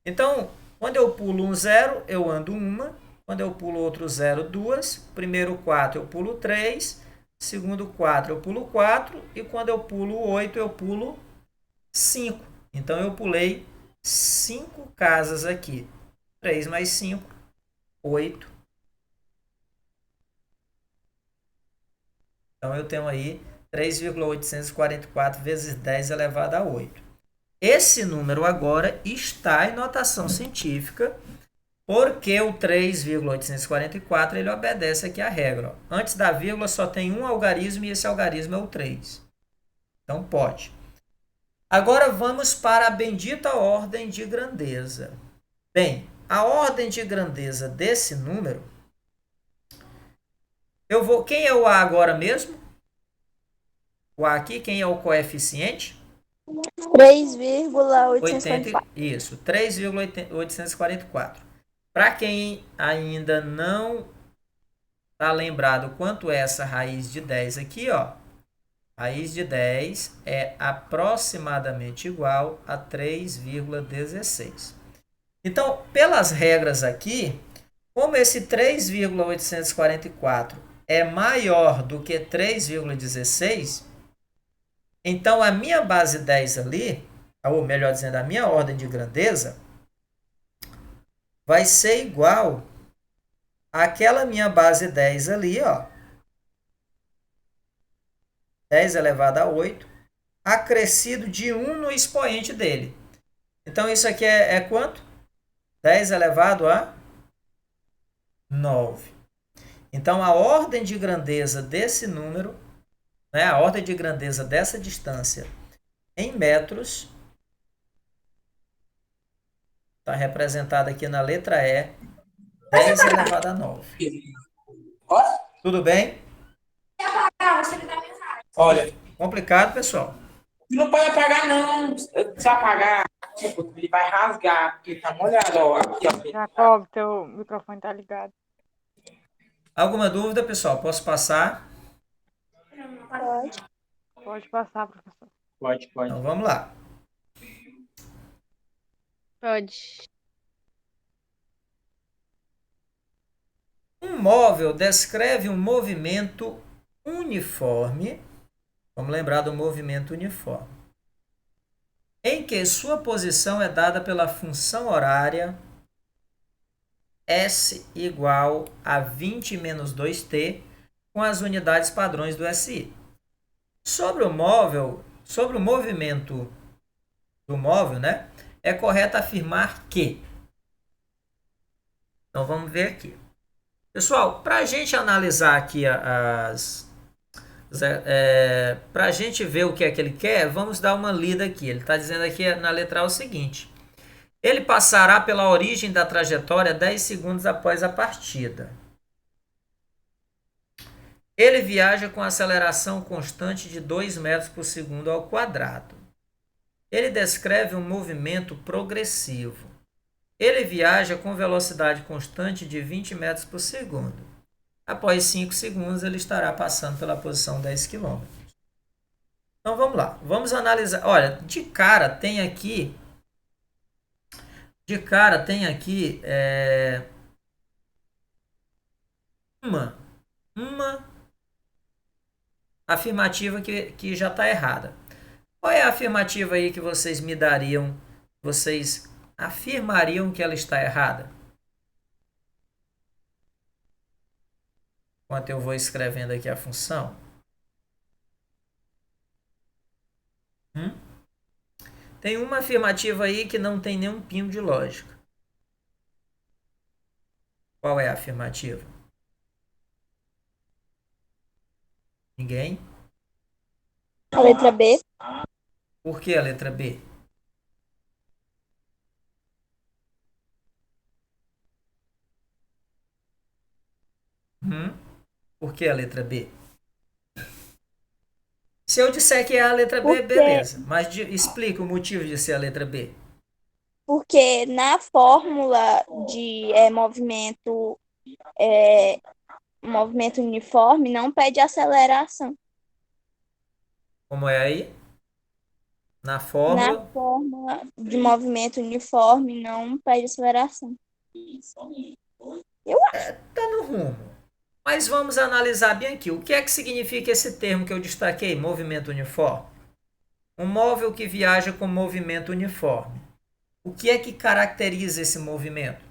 Então, quando eu pulo um zero, eu ando uma. Quando eu pulo outro zero, 2. Primeiro 4, eu pulo 3. Segundo 4, eu pulo 4. E quando eu pulo 8, eu pulo 5. Então, eu pulei 5 casas aqui. 3 mais 5, 8. Então, eu tenho aí 3,844 vezes 10 elevado a 8. Esse número agora está em notação científica, porque o 3,844 ele obedece aqui à regra. Ó. Antes da vírgula só tem um algarismo e esse algarismo é o 3. Então, pode. Agora, vamos para a bendita ordem de grandeza. Bem, a ordem de grandeza desse número... Quem é o A agora mesmo? O A aqui, quem é o coeficiente? 3,844. Isso, 3,844. Para quem ainda não está lembrado quanto é essa raiz de 10 aqui, ó, raiz de 10 é aproximadamente igual a 3,16. Então, pelas regras aqui, como esse 3,844 é maior do que 3,16, então a minha base 10 ali, ou melhor dizendo, a minha ordem de grandeza, vai ser igual àquela minha base 10 ali, ó. 10 elevado a 8, acrescido de 1 no expoente dele. Então, isso aqui é quanto? 10 elevado a 9. Então, a ordem de grandeza desse número, né, a ordem de grandeza dessa distância em metros, está representada aqui na letra E, 10 elevado a 9. Tudo bem? Olha, Complicado, pessoal? não pode apagar, não. Se apagar, ele vai rasgar, porque tá molhado, ó. Aqui, ó. Jacob, teu microfone tá ligado. Alguma dúvida, pessoal? Posso passar? Pode. Pode passar, professor. Pode. Então, vamos lá. Pode. Um móvel descreve um movimento uniforme. Vamos lembrar do movimento uniforme. Em que sua posição é dada pela função horária S igual a 20 menos 2t com as unidades padrões do SI. Sobre o movimento do móvel, né, é correto afirmar que. Então vamos ver aqui. Pessoal, para a gente analisar aqui para a gente ver o que é que ele quer, vamos dar uma lida aqui. Ele está dizendo aqui na letra A o seguinte: ele passará pela origem da trajetória 10 segundos após a partida. Ele viaja com aceleração constante de 2 metros por segundo ao quadrado. Ele descreve um movimento progressivo. Ele viaja com velocidade constante de 20 metros por segundo. Após 5 segundos, ele estará passando pela posição 10 km. Então, vamos lá. Vamos analisar. Olha, de cara tem aqui uma afirmativa que já está errada. Qual é a afirmativa aí que vocês me dariam? Vocês afirmariam que ela está errada? Enquanto eu vou escrevendo aqui a função. Tem uma afirmativa aí que não tem nenhum pingo de lógica. Qual é a afirmativa? Ninguém? A letra B. Por que a letra B? Por que a letra B? Se eu disser que é a letra B, beleza. Mas explica o motivo de ser a letra B. Porque na fórmula de movimento uniforme não pede aceleração. Como é aí? Na Na fórmula. fórmula de movimento uniforme não pede aceleração. Tá no rumo. Mas vamos analisar bem aqui. O que é que significa esse termo que eu destaquei? Movimento uniforme. Um móvel que viaja com movimento uniforme. O que é que caracteriza esse movimento?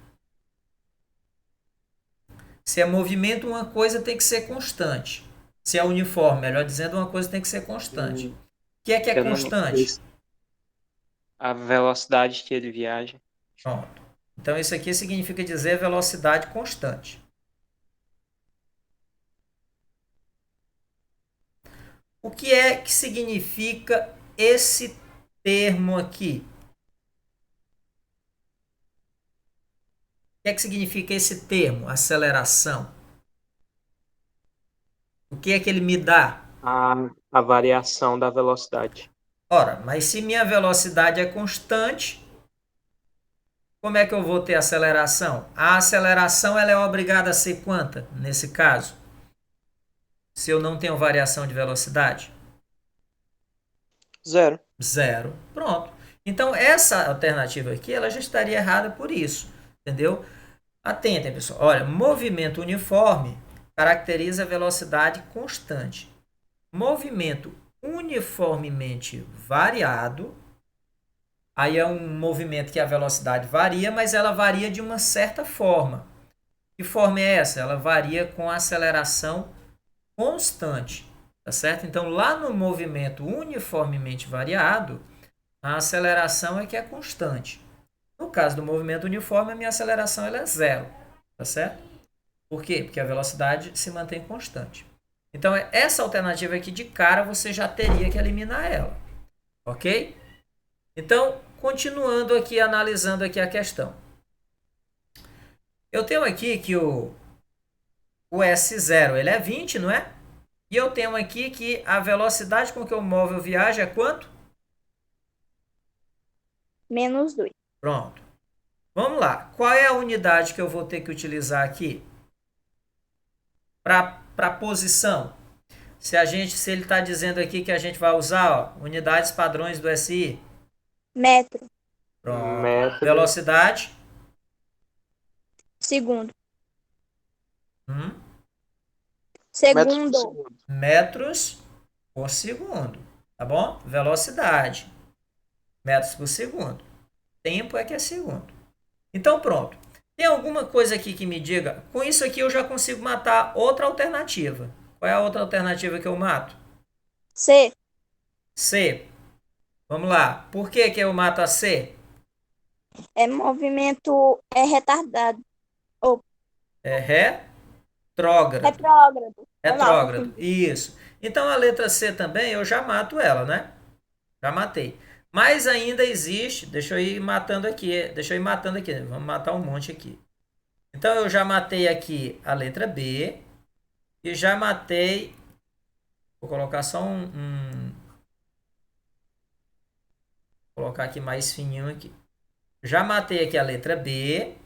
Se é movimento, uma coisa tem que ser constante. Se é uniforme, melhor dizendo, uma coisa tem que ser constante. O que é constante? A velocidade que ele viaja. Pronto. Então, isso aqui significa dizer velocidade constante. O que é que significa esse termo aqui? O que é que significa esse termo, aceleração? O que é que ele me dá? A variação da velocidade. Ora, mas se minha velocidade é constante, como é que eu vou ter aceleração? A aceleração ela é obrigada a ser quanta, nesse caso? Se eu não tenho variação de velocidade? Zero. Pronto. Então, essa alternativa aqui, ela já estaria errada por isso. Entendeu? Atentem, pessoal. Olha, movimento uniforme caracteriza a velocidade constante. Movimento uniformemente variado, Aí é um movimento que a velocidade varia, mas ela varia de uma certa forma. Que forma é essa? Ela varia com a aceleração constante, tá certo? Então, lá no movimento uniformemente variado, a aceleração é que é constante. No caso do movimento uniforme, a minha aceleração ela é zero, tá certo? Por quê? Porque a velocidade se mantém constante. Então, essa alternativa aqui de cara você já teria que eliminar ela, ok? Então, continuando aqui, analisando aqui a questão. Eu tenho aqui que o S0 ele é 20, não é? E eu tenho aqui que a velocidade com que o móvel viaja é quanto? Menos 2. Pronto. Vamos lá. Qual é a unidade que eu vou ter que utilizar aqui? Para posição. Se ele está dizendo aqui que a gente vai usar unidades padrões do SI. Metro. Pronto. Metro. Velocidade. Segundo. Segundo. Metros por segundo. Tá bom? Velocidade. Metros por segundo. Tempo é que é segundo. Então, pronto. Tem alguma coisa aqui que me diga? Com isso aqui eu já consigo matar outra alternativa. Qual é a outra alternativa que eu mato? C. C. Vamos lá. Por que eu mato a C? É movimento retardado. É retrógrado. Retrógrado. Retrógrado. Isso. Então a letra C também eu já mato ela, né? Já matei. Mas ainda existe. Deixa eu ir matando aqui. Vamos matar um monte aqui. Então eu já matei aqui a letra B. E já matei. Vou colocar só Vou colocar aqui mais fininho aqui. Já matei aqui a letra B.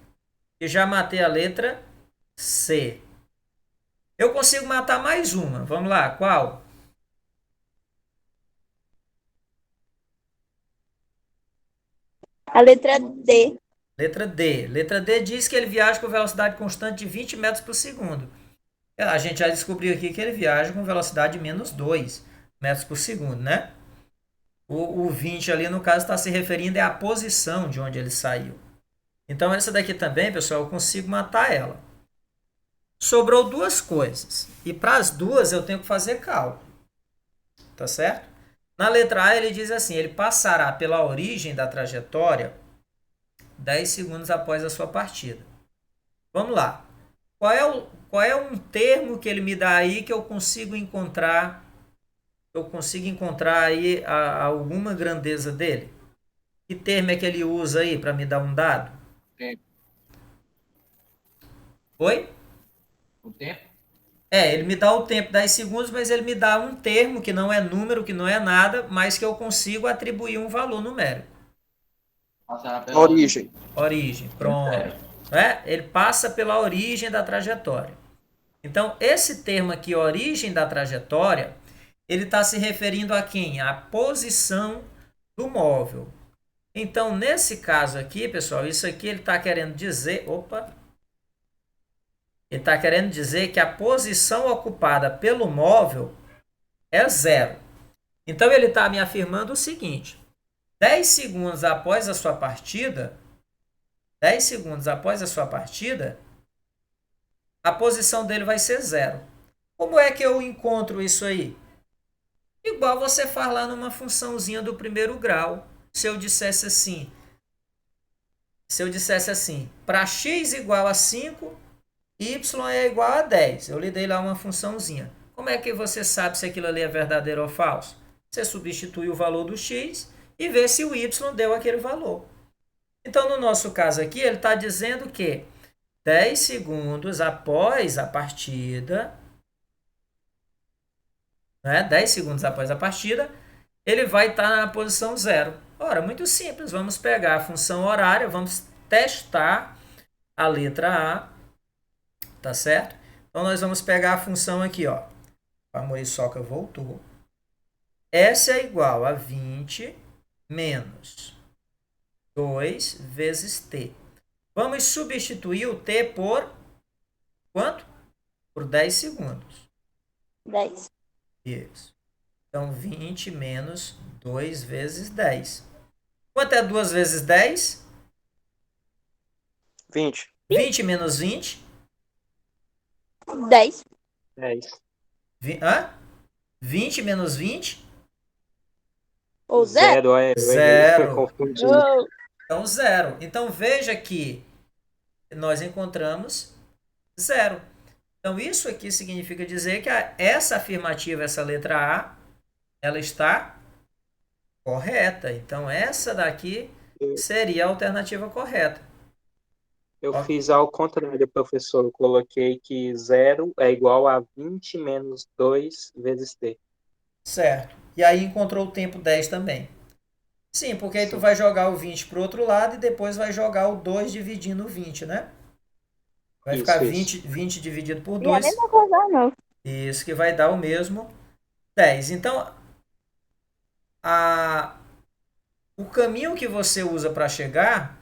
E já matei a letra C. Eu consigo matar mais uma. Vamos lá, qual? A letra D. Letra D. Letra D diz que ele viaja com velocidade constante de 20 metros por segundo. A gente já descobriu aqui que ele viaja com velocidade de menos 2 metros por segundo, né? O 20 ali, no caso, está se referindo à posição de onde ele saiu. Então, essa daqui também, pessoal, eu consigo matar ela. Sobrou duas coisas. E para as duas eu tenho que fazer cálculo. Tá certo? Na letra A ele diz assim, ele passará pela origem da trajetória 10 segundos após a sua partida. Vamos lá. Qual é um termo que ele me dá aí que eu consigo encontrar? Eu consigo encontrar aí alguma grandeza dele? Que termo é que ele usa aí para me dar um dado? Tempo. Oi? O tempo? Ele me dá o tempo 10 segundos, mas ele me dá um termo que não é número, que não é nada, mas que eu consigo atribuir um valor numérico. Passará pela Origem. Origem, pronto. Ele passa pela origem da trajetória. Então, esse termo aqui, origem da trajetória, ele está se referindo a quem? A posição do móvel. Então, nesse caso aqui, pessoal, isso aqui ele está querendo dizer... Ele está querendo dizer que a posição ocupada pelo móvel é zero. Então, ele está me afirmando o seguinte. 10 segundos após a sua partida, a posição dele vai ser zero. Como é que eu encontro isso aí? Igual você faz lá numa funçãozinha do primeiro grau. Se eu dissesse assim, para x igual a 5, y é igual a 10. Eu lhe dei lá uma funçãozinha. Como é que você sabe se aquilo ali é verdadeiro ou falso? Você substitui o valor do x e vê se o y deu aquele valor. Então, no nosso caso aqui, ele está dizendo que 10 segundos após a partida, 10 segundos após a partida, ele vai estar na posição zero. Ora, muito simples. Vamos pegar a função horária, vamos testar a letra A, tá certo? Então, nós vamos pegar a função aqui, ó. A Muriçoca voltou. S é igual a 20 menos 2 vezes T. Vamos substituir o T por quanto? Por 10 segundos. 10. Isso. Então, 20 menos 2 vezes 10. Quanto é 2 vezes 10? 20. 20 menos 20? 10. 10. Hã? 20 menos 20? Ou 0. 0. Eu errei. Zero. Confundi. Então, 0. Então, veja que nós encontramos 0. Então, isso aqui significa dizer que essa afirmativa, essa letra A, ela está correta. Então, essa daqui seria a alternativa correta. Eu fiz ao contrário, professor. Eu coloquei que 0 é igual a 20 menos 2 vezes t. Certo. E aí encontrou o tempo 10 também. Sim, porque aí tu vai jogar o 20 para o outro lado e depois vai jogar o 2 dividindo o 20, né? Vai Isso, ficar isso. 20 dividido por Não é a 2. mesma coisa, não. Isso que vai dar o mesmo 10. Então, o caminho que você usa para chegar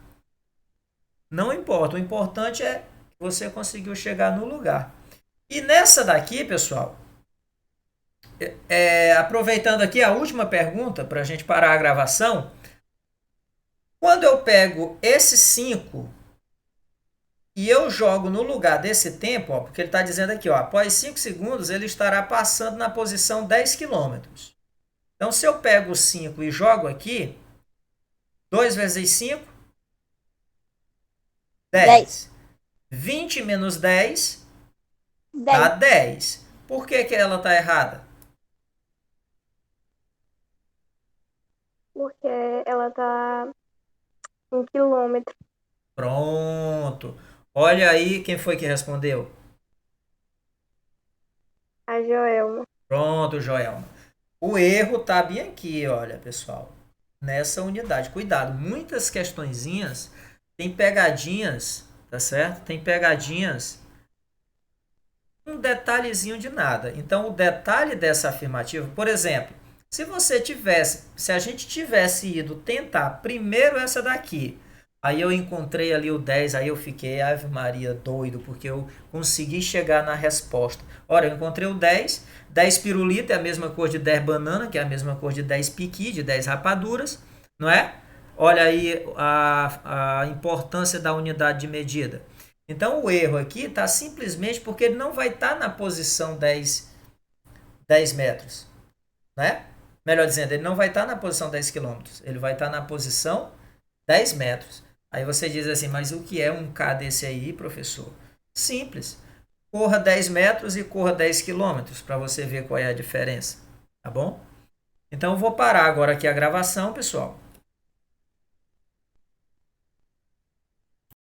não importa. O importante é que você conseguiu chegar no lugar. E nessa daqui, pessoal, aproveitando aqui a última pergunta para a gente parar a gravação, quando eu pego esse 5 e eu jogo no lugar desse tempo, ó, porque ele está dizendo aqui, ó, após 5 segundos ele estará passando na posição 10 km. Então, se eu pego o 5 e jogo aqui, 2 vezes 5, 10. 20 menos 10 dá 10. Por que ela está errada? Porque ela tá em quilômetro. Pronto. Olha aí quem foi que respondeu. A Joelma. Pronto, Joelma. O erro está bem aqui, olha, pessoal. Nessa unidade. Cuidado, muitas questõezinhas tem pegadinhas, tá certo? Tem pegadinhas, um detalhezinho de nada. Então, o detalhe dessa afirmativa, por exemplo, se a gente tivesse ido tentar primeiro essa daqui, aí eu encontrei ali o 10, aí eu fiquei, Ave Maria, doido, porque eu consegui chegar na resposta. Ora, eu encontrei o 10, 10 pirulito é a mesma cor de 10 banana, que é a mesma cor de 10 piqui, de 10 rapaduras, não é? Olha aí a importância da unidade de medida. Então, o erro aqui está simplesmente porque ele não vai estar na posição 10 metros, né? Melhor dizendo, ele não vai estar na posição 10 quilômetros, ele vai estar na posição 10 metros. Aí você diz assim, mas o que é um K desse aí, professor? Simples. Corra 10 metros e corra 10 quilômetros para você ver qual é a diferença, tá bom? Então, eu vou parar agora aqui a gravação, pessoal.